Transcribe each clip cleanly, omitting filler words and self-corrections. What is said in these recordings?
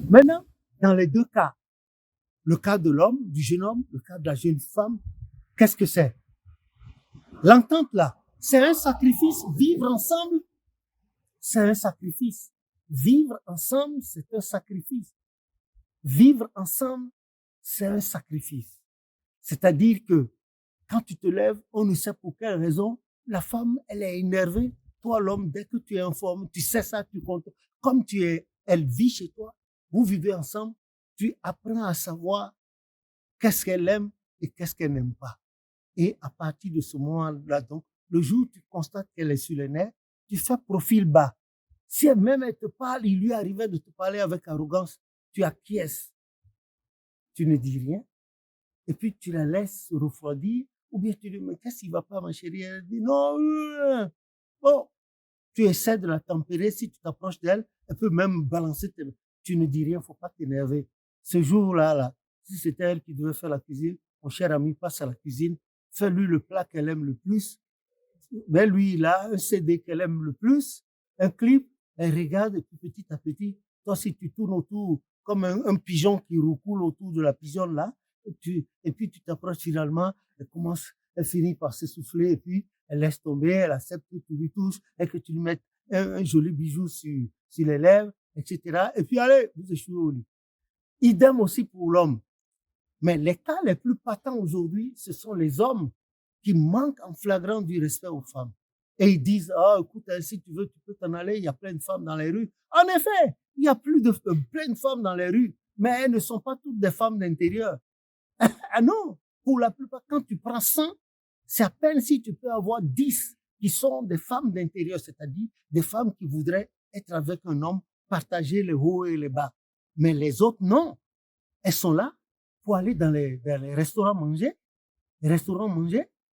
Maintenant, dans les deux cas, le cas de l'homme, du jeune homme, le cas de la jeune femme, qu'est-ce que c'est? L'entente là, c'est un sacrifice. Vivre ensemble, c'est un sacrifice. Vivre ensemble, c'est un sacrifice. Vivre ensemble, c'est un sacrifice. C'est-à-dire que quand tu te lèves, on ne sait pour quelle raison, la femme, elle est énervée. Toi, l'homme, dès que tu es en forme, tu sais ça, tu comptes. Comme tu es, elle vit chez toi, vous vivez ensemble, tu apprends à savoir qu'est-ce qu'elle aime et qu'est-ce qu'elle n'aime pas. Et à partir de ce moment-là, donc, le jour où tu constates qu'elle est sur les nerfs, tu fais profil bas. Si même elle te parle, il lui arrivait de te parler avec arrogance, tu acquiesces, tu ne dis rien, et puis tu la laisses se refroidir, ou bien tu dis, mais qu'est-ce qui va pas, ma chérie? Elle dit, non, bon, tu essaies de la tempérer, si tu t'approches d'elle, elle peut même balancer tes... Tu ne dis rien, faut pas t'énerver. Ce jour-là, là, si c'était elle qui devait faire la cuisine, mon cher ami, passe à la cuisine, fais-lui le plat qu'elle aime le plus, mais lui, il a un CD qu'elle aime le plus, un clip, elle regarde, et puis petit à petit, toi, si tu tournes autour, comme un pigeon qui recoule autour de la pigeonne là, et puis tu t'approches finalement, elle finit par s'essouffler, et puis elle laisse tomber, elle accepte que tu lui touches, et que tu lui mettes un joli bijou sur les lèvres, etc. Et puis allez, vous échouez au lit. Idem aussi pour l'homme. Mais les cas les plus patents aujourd'hui, ce sont les hommes qui manquent en flagrant du respect aux femmes. Et ils disent, ah, écoute, si tu veux, tu peux t'en aller, il y a plein de femmes dans les rues. En effet, il y a plein de femmes dans les rues, mais elles ne sont pas toutes des femmes d'intérieur. Ah non, pour la plupart, quand tu prends 100, c'est à peine si tu peux avoir 10 qui sont des femmes d'intérieur, c'est-à-dire des femmes qui voudraient être avec un homme, partager les hauts et les bas. Mais les autres, non. Elles sont là pour aller dans les restaurants manger,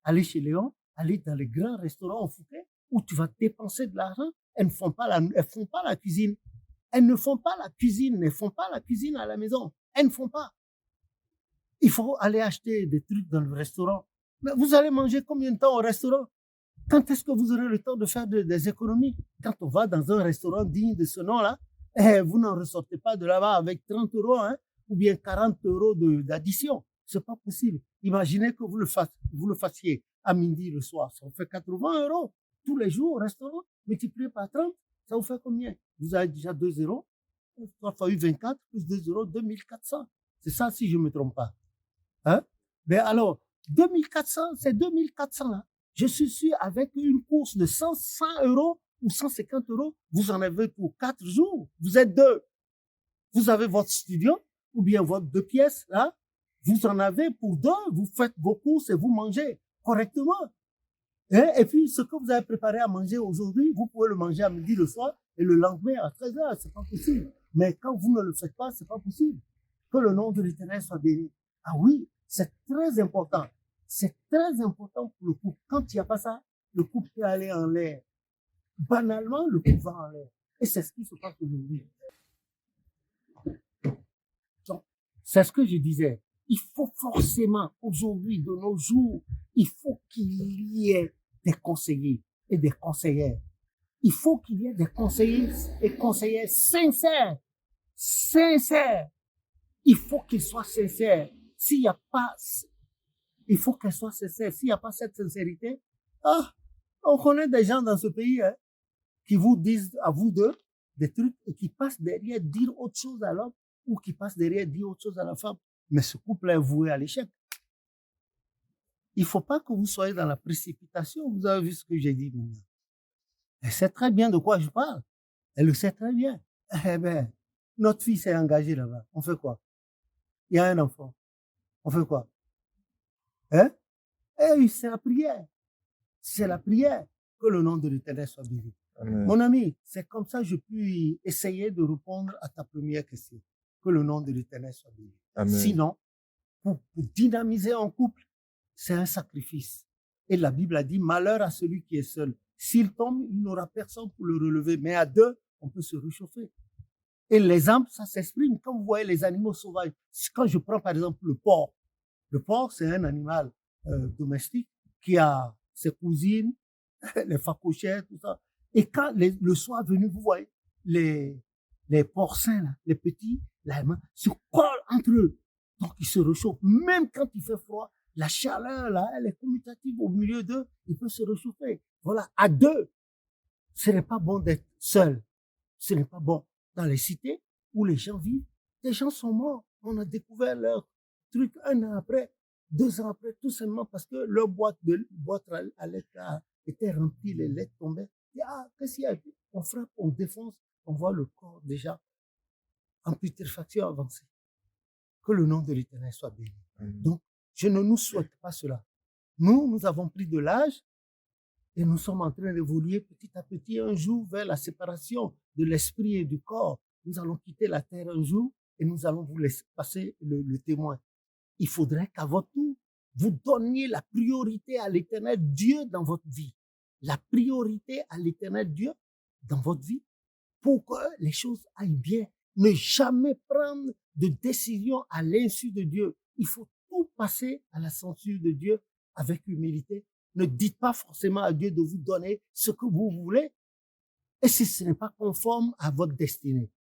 aller chez Léon, aller dans les grands restaurants au Fouquet, où tu vas dépenser de l'argent. Elles font pas la cuisine. Elles ne font pas la cuisine, elles font pas la cuisine à la maison. Elles ne font pas. Il faut aller acheter des trucs dans le restaurant. Mais vous allez manger combien de temps au restaurant? Quand est-ce que vous aurez le temps de faire des économies? Quand on va dans un restaurant digne de ce nom-là, vous n'en ressortez pas de là-bas avec 30 euros, hein, ou bien 40 euros d'addition. C'est pas possible. Imaginez que vous le fassiez à midi le soir. Ça vous fait 80 euros tous les jours au restaurant, multiplié par 30, ça vous fait combien? Vous avez déjà 2 euros, 3 fois 8, 24, plus 2 euros, 2400. C'est ça si je ne me trompe pas. Hein? Mais alors, 2400, c'est 2400 là. Je suis sûr, avec une course de 100 euros ou 150 euros, vous en avez pour 4 jours. Vous êtes deux. Vous avez votre studio, ou bien votre 2 pièces, là. Vous en avez pour 2. Vous faites vos courses et vous mangez correctement. Et puis, ce que vous avez préparé à manger aujourd'hui, vous pouvez le manger à midi, le soir, et le lendemain à 13h. C'est pas possible. Mais quand vous ne le faites pas, c'est pas possible. Que le nom de l'Éternel soit béni. Ah oui, c'est très important. C'est très important pour le couple. Quand il n'y a pas ça, le couple peut aller en l'air. Banalement, le couple va en l'air. Et c'est ce qui se passe aujourd'hui. Donc, c'est ce que je disais. Il faut forcément, aujourd'hui, de nos jours, il faut qu'il y ait des conseillers et des conseillères. Il faut qu'il y ait des conseillers et conseillères sincères. Sincères. Il faut qu'ils soient sincères. S'il n'y a pas, il faut qu'elle soit sincère. S'il n'y a pas cette sincérité, on connaît des gens dans ce pays, hein, qui vous disent à vous deux des trucs et qui passent derrière dire autre chose à l'homme ou qui passent derrière dire autre chose à la femme. Mais ce couple est voué à l'échec. Il ne faut pas que vous soyez dans la précipitation. Vous avez vu ce que j'ai dit maintenant. Elle sait très bien de quoi je parle. Elle le sait très bien. Eh ben, notre fille s'est engagée là-bas. On fait quoi? Il y a un enfant. On fait quoi? Hein? Eh, c'est la prière. C'est la prière. Que le nom de l'Éternel soit béni. Mon ami, c'est comme ça que je puis essayer de répondre à ta première question. Que le nom de l'Éternel soit béni. Sinon, pour dynamiser un couple, c'est un sacrifice. Et la Bible a dit, malheur à celui qui est seul. S'il tombe, il n'aura personne pour le relever. Mais à deux, on peut se réchauffer. Et l'exemple, ça s'exprime. Quand vous voyez les animaux sauvages, quand je prends par exemple le porc. Le porc, c'est un animal domestique qui a ses cousines, les phacochères, tout ça. Et quand le soir venu, vous voyez, les porcins, là, les petits, la main se collent entre eux. Donc, ils se réchauffent. Même quand il fait froid, la chaleur, là, elle est commutative au milieu d'eux. Ils peuvent se réchauffer. Voilà, à deux. Ce n'est pas bon d'être seul. Ce n'est pas bon. Dans les cités où les gens vivent, les gens sont morts. On a découvert leur truc 1 an après, 2 ans après, tout simplement parce que leur boîte à lettres était remplie, les lettres tombaient. Et, qu'est-ce qu'il y a? On frappe, on défonce, on voit le corps déjà en putréfaction avancée. Que le nom de l'Éternel soit béni. Donc, je ne nous souhaite pas cela. Nous avons pris de l'âge et nous sommes en train d'évoluer petit à petit un jour vers la séparation de l'esprit et du corps. Nous allons quitter la terre un jour et nous allons vous laisser passer le témoin. Il faudrait qu'à votre tour, vous donniez la priorité à l'Éternel Dieu dans votre vie. La priorité à l'Éternel Dieu dans votre vie pour que les choses aillent bien. Ne jamais prendre de décision à l'insu de Dieu. Il faut tout passer à la censure de Dieu avec humilité. Ne dites pas forcément à Dieu de vous donner ce que vous voulez. Et si ce n'est pas conforme à votre destinée,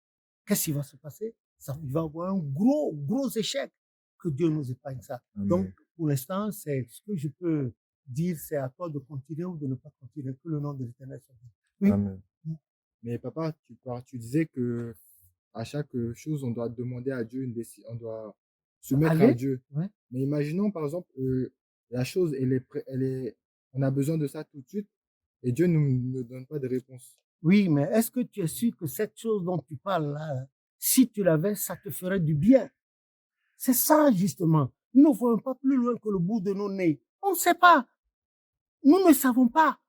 qu'est-ce qui va se passer? Il va y avoir un gros échec. Que Dieu nous épargne ça. Amen. Donc, pour l'instant, c'est ce que je peux dire, c'est à toi de continuer ou de ne pas continuer. Que le nom de l'Éternel soit béni. Oui. Amen. Mais papa, tu disais que à chaque chose, on doit demander à Dieu une décision, on doit se mettre à Dieu. Ouais. Mais imaginons, par exemple, la chose, on a besoin de ça tout de suite et Dieu ne donne pas de réponse. Oui, mais est-ce que tu es sûr que cette chose dont tu parles là, si tu l'avais, ça te ferait du bien? C'est ça, justement. Nous ne voyons pas plus loin que le bout de nos nez. On ne sait pas. Nous ne savons pas.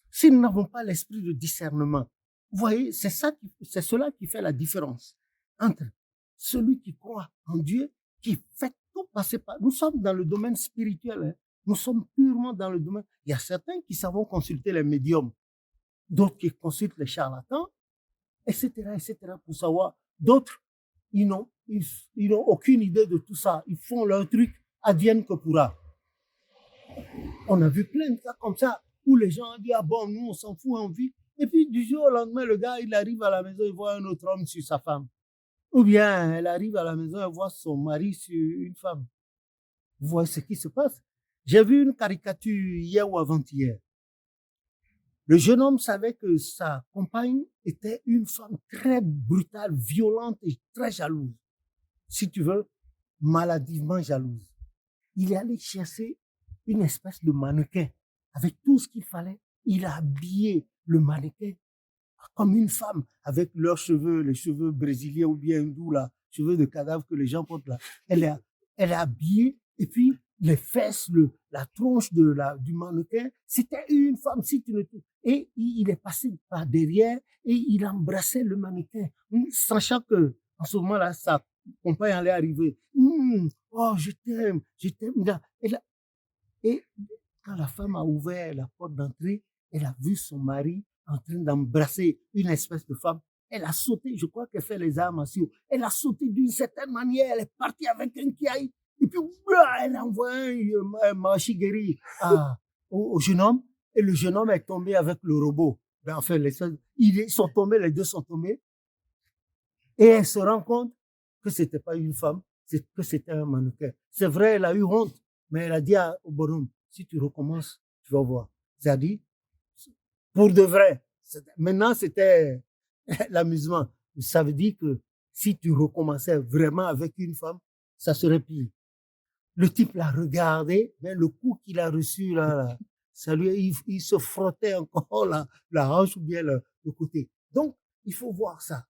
Si nous n'avons pas l'esprit de discernement. Vous voyez, c'est cela qui fait la différence entre celui qui croit en Dieu, qui fait tout passer par... Nous sommes dans le domaine spirituel. Hein. Nous sommes purement dans le domaine... Il y a certains qui savent consulter les médiums, d'autres qui consultent les charlatans, etc., pour savoir. D'autres, ils n'ont aucune idée de tout ça. Ils font leur truc, advienne que pourra. On a vu plein de cas comme ça, où les gens ont dit, bon, nous, on s'en fout, on vit. Et puis, du jour au lendemain, le gars, il arrive à la maison, il voit un autre homme sur sa femme. Ou bien, elle arrive à la maison, elle voit son mari sur une femme. Vous voyez ce qui se passe? J'ai vu une caricature hier ou avant-hier. Le jeune homme savait que sa compagne était une femme très brutale, violente et très jalouse. Si tu veux, maladivement jalouse. Il est allé chercher une espèce de mannequin avec tout ce qu'il fallait. Il a habillé le mannequin comme une femme avec leurs cheveux, les cheveux brésiliens ou bien hindous, là, cheveux de cadavre que les gens portent là. Elle est habillée et puis les fesses, la tronche du mannequin, c'était une femme. Et il est passé par derrière et il embrassait le mannequin, sachant que en ce moment-là, sa compagne allait arriver. Oh, je t'aime. Et quand la femme a ouvert la porte d'entrée, elle a vu son mari en train d'embrasser une espèce de femme. Elle a sauté, je crois qu'elle fait les arts martiaux. Elle a sauté d'une certaine manière, elle est partie avec un kiaï. Et puis, elle a envoyé un machigeri au jeune homme. Et le jeune homme est tombé avec le robot. Enfin, ils sont tombés, les deux sont tombés. Et elle se rend compte que c'était pas une femme, que c'était un mannequin. C'est vrai, elle a eu honte, mais elle a dit au bonhomme, si tu recommences, tu vas voir. C'est-à-dire, pour de vrai. Maintenant, c'était l'amusement. Ça veut dire que si tu recommençais vraiment avec une femme, ça serait pire. Le type l'a regardé, mais le coup qu'il a reçu là, ça lui, il se frottait encore la hanche ou bien le côté. Donc, il faut voir ça.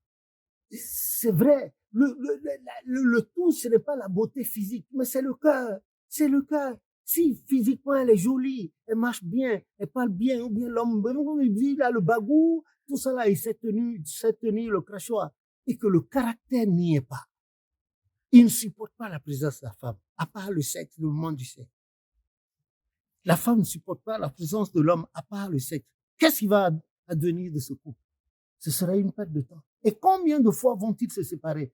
C'est vrai. Le tout, ce n'est pas la beauté physique, mais c'est le cœur. C'est le cœur. Si physiquement elle est jolie, elle marche bien, elle parle bien, ou bien l'homme, il dit là, le bagou, tout ça là, il s'est tenu le crachoir, et que le caractère n'y est pas. Il ne supporte pas la présence de la femme, à part le sexe, le moment du sexe. La femme ne supporte pas la présence de l'homme, à part le sexe. Qu'est-ce qui va advenir de ce couple? Ce serait une perte de temps. Et combien de fois vont-ils se séparer?